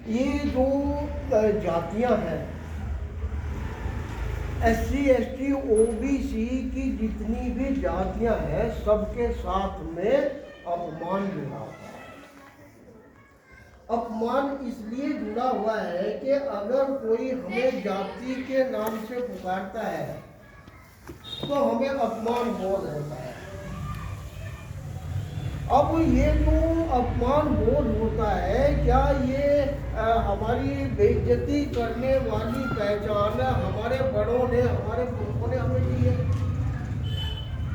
ये जो जातियां हैं, SC ST OBC की जितनी भी जातियां हैं, सबके साथ में अपमान जुड़ा हुआ है। अपमान इसलिए जुड़ा हुआ है कि अगर कोई हमें जाति के नाम से पुकारता है तो हमें अपमान बोध होता है। अब ये जो अपमान बोध होता है, क्या ये हमारी बेइज्जती करने वाली पहचान हमारे बड़ों ने, हमारे पुरखों ने हमें दी है?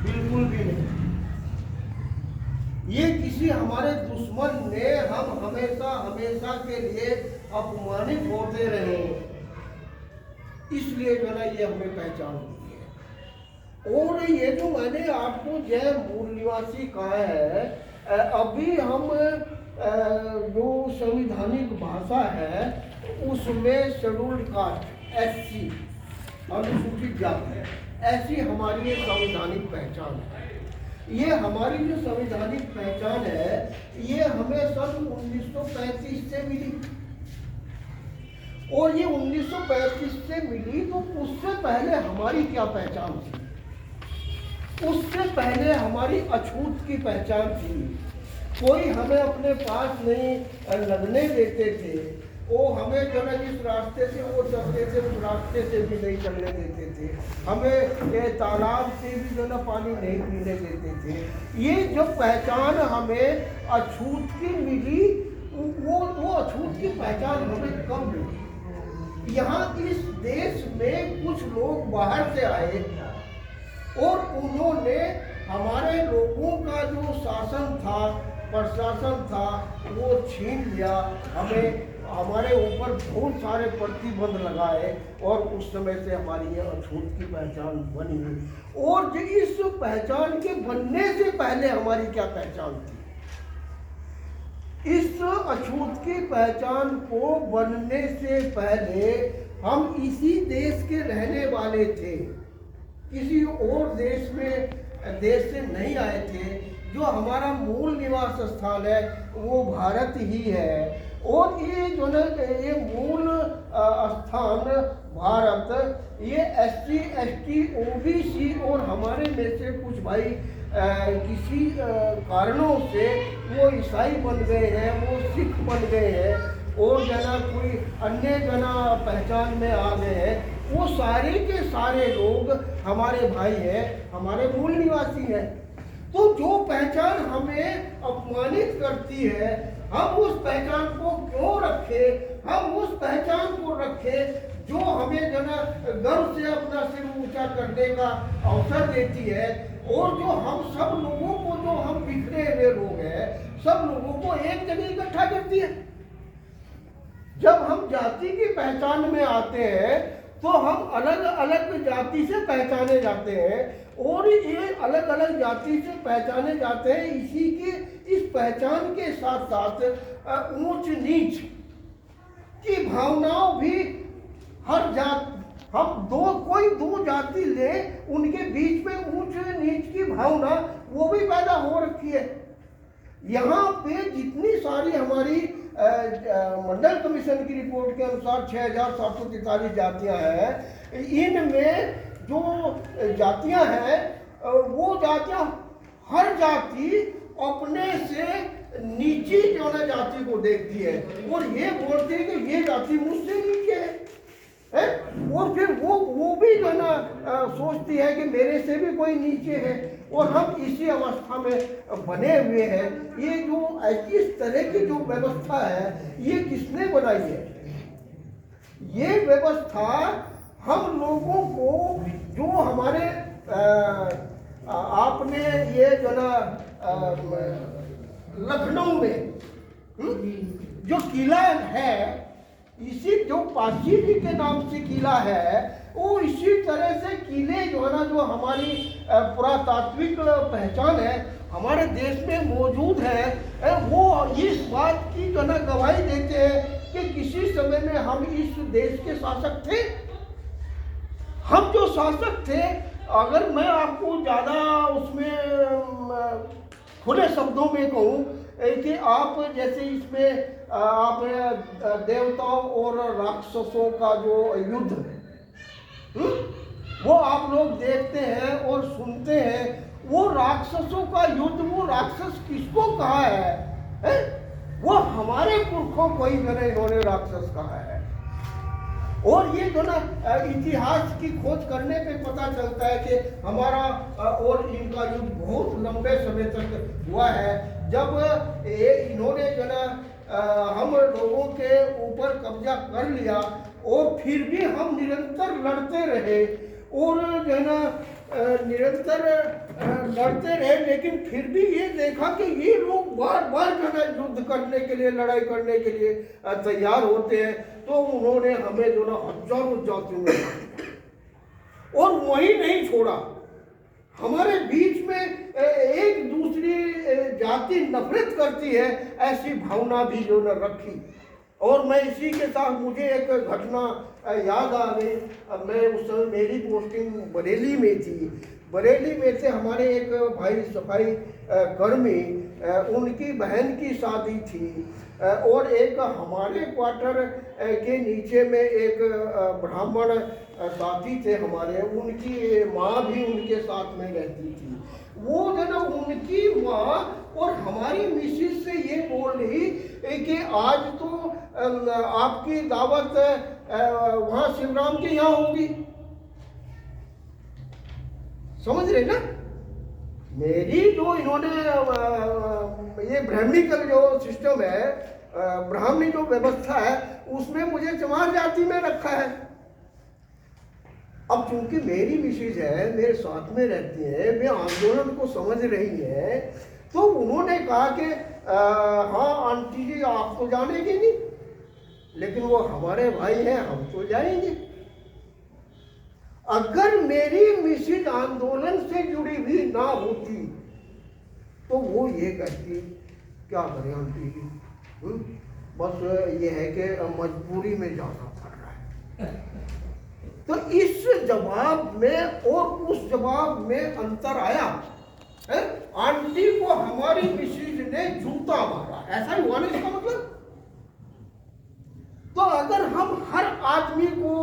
बिल्कुल भी नहीं। ये किसी हमारे दुश्मन ने हम हमेशा हमेशा के लिए अपमानित होते रहे, इसलिए जो ना ये हमें पहचान दी है। और ये जो मैंने आपको जय मूल निवासी कहा है, अभी हम जो संवैधानिक भाषा है उसमें शेड्यूल्ड कास्ट SC अनुसूचित जाति है, ऐसी हमारी ये संवैधानिक पहचान है। ये हमारी जो संवैधानिक पहचान है ये हमें सन 1935 से मिली, और ये 1935 से मिली तो उससे पहले हमारी क्या पहचान थी? उससे पहले हमारी अछूत की पहचान थी। कोई हमें अपने पास नहीं लगने देते थे, वो हमें जो ना जिस रास्ते से वो चलते थे उस रास्ते से भी नहीं चलने देते थे, हमें तालाब से भी जो ना पानी नहीं पीने देते थे। ये जो पहचान हमें अछूत की मिली, वो अछूत की पहचान हमें कब मिली? यहाँ इस देश में कुछ लोग बाहर से आए और उन्होंने हमारे लोगों का जो शासन था, प्रशासन था, वो छीन लिया। हमें हमारे ऊपर बहुत सारे प्रतिबंध लगाए और उस समय से हमारी ये अछूत की पहचान बनी। और जो इस पहचान के बनने से पहले हमारी क्या पहचान थी? इस अछूत की पहचान को बनने से पहले हम इसी देश के रहने वाले थे, किसी और देश से नहीं आए थे। जो हमारा मूल निवास स्थान है वो भारत ही है, और ये जो ना ये मूल स्थान भारत, ये SC ST OBC और हमारे में से कुछ भाई किसी कारणों से वो ईसाई बन गए हैं, वो सिख बन गए हैं, और जना कोई अन्य जना पहचान में आ गए हैं। वो सारे के सारे लोग हमारे भाई हैं, हमारे मूल निवासी हैं। तो जो पहचान हमें अपमानित करती है, हम उस पहचान को क्यों रखें? हम उस पहचान को रखें जो हमें जना गर्व से अपना सिर ऊंचा करने का अवसर देती है, और जो हम सब लोगों को, जो हम बिखरे हुए लोग हैं, सब लोगों को एक जगह इकट्ठा करती है। जब हम जाति की पहचान में आते हैं तो हम अलग अलग जाति से पहचाने जाते हैं, और ये अलग अलग जाति से पहचाने जाते हैं। इसी के इस पहचान के साथ साथ ऊंच नीच की भावनाओं भी हर जात, हम कोई दो जाति ले, उनके बीच में ऊंच नीच की भावना वो भी पैदा हो रखी है। यहाँ पे जितनी सारी हमारी मंडल कमीशन की रिपोर्ट के अनुसार 6743 जातियां हैं, इनमें जो जातियां हैं वो जातियां, हर जाति अपने से नीची जो ना जाति को देखती है और ये बोलती है कि ये जाति मुझसे नीचे है, और फिर वो भी जो ना सोचती है कि मेरे से भी कोई नीचे है, और हम इसी अवस्था में बने हुए हैं। ये जो इस तरह की जो व्यवस्था है ये किसने बनाई है? ये व्यवस्था हम लोगों को, जो हमारे आपने ये जो ना लखनऊ में जो किला है, इसी जो पाची जी के नाम से किला है, वो इसी तरह से किले जो है ना, जो हमारी पुरातात्विक पहचान है हमारे देश में मौजूद है, वो इस बात की जो ना गवाही देते हैं कि किसी समय में हम इस देश के शासक थे। हम जो शासक थे, अगर मैं आपको ज़्यादा उसमें खुले शब्दों में कहूँ, कि आप जैसे इसमें आप देवताओं और राक्षसों का जो युद्ध है, वो आप लोग देखते हैं और सुनते हैं। वो राक्षसों का युद्ध, वो राक्षस किसको कहा है? वो हमारे पुरखों को ही इन्होंने राक्षस कहा है। और ये जो ना इतिहास की खोज करने पे पता चलता है कि हमारा और इनका युद्ध बहुत लंबे समय तक हुआ है। जब इन्होंने जो ना हम लोगों के ऊपर कब्जा कर लिया और फिर भी हम निरंतर लड़ते रहे और जो है ना निरंतर लड़ते रहे, लेकिन फिर भी ये देखा कि ये लोग बार बार जो है युद्ध करने के लिए, लड़ाई करने के लिए तैयार होते हैं। तो उन्होंने हमें जो ना हजारों जातियों में और वही नहीं छोड़ा, हमारे बीच में एक दूसरी जाति नफरत करती है ऐसी भावना भी जो न रखी। और मैं इसी के साथ मुझे एक घटना याद आ गई। मैं उस समय मेरी पोस्टिंग बरेली में थी। बरेली में से हमारे एक भाई सफाई कर्मी, उनकी बहन की शादी थी और एक हमारे क्वार्टर के नीचे में एक ब्राह्मण साथी थे हमारे, उनकी माँ भी उनके साथ में रहती थी। वो जो ना उनकी माँ और हमारी मिसिस से ये बोल रही कि आज तो आपकी दावत वहाँ शिवराम के यहाँ होगी। समझ रहे ना? मेरी जो इन्होंने ये ब्राह्मणिकल जो सिस्टम है, ब्राह्मणी जो व्यवस्था है, उसमें मुझे चमार जाति में रखा है। अब चूंकि मेरी मिसेज है, मेरे साथ में रहती है, वे आंदोलन को समझ रही है, तो उन्होंने कहा कि हाँ आंटी जी आप तो जानेंगे नहीं, लेकिन वो हमारे भाई हैं, हम तो जाएंगे। अगर मेरी मिसेज आंदोलन से जुड़ी हुई ना होती तो वो ये कहती क्या करें आंटी जी, बस ये है कि मजबूरी में जाना पड़ रहा है। तो इस जवाब में और उस जवाब में अंतर आया है। आंटी को हमारी मिसेज ने जूता मारा, ऐसा ही हुआ ना इसका मतलब। तो अगर हम हर आदमी को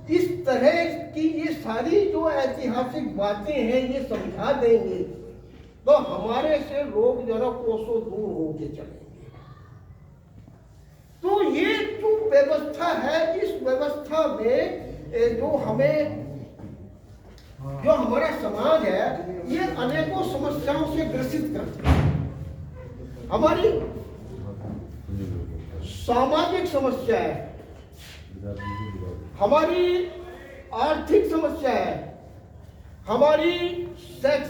इस तरह की ये सारी जो ऐतिहासिक बातें हैं ये समझा देंगे तो हमारे से लोग जरा कोसों दूर होके चलेंगे। तो ये जो व्यवस्था है, इस व्यवस्था में जो हमें, जो हमारा समाज है, ये अनेकों समस्याओं से ग्रसित करता है। हमारी सामाजिक समस्या है, हमारी आर्थिक समस्या है, हमारी सेक्स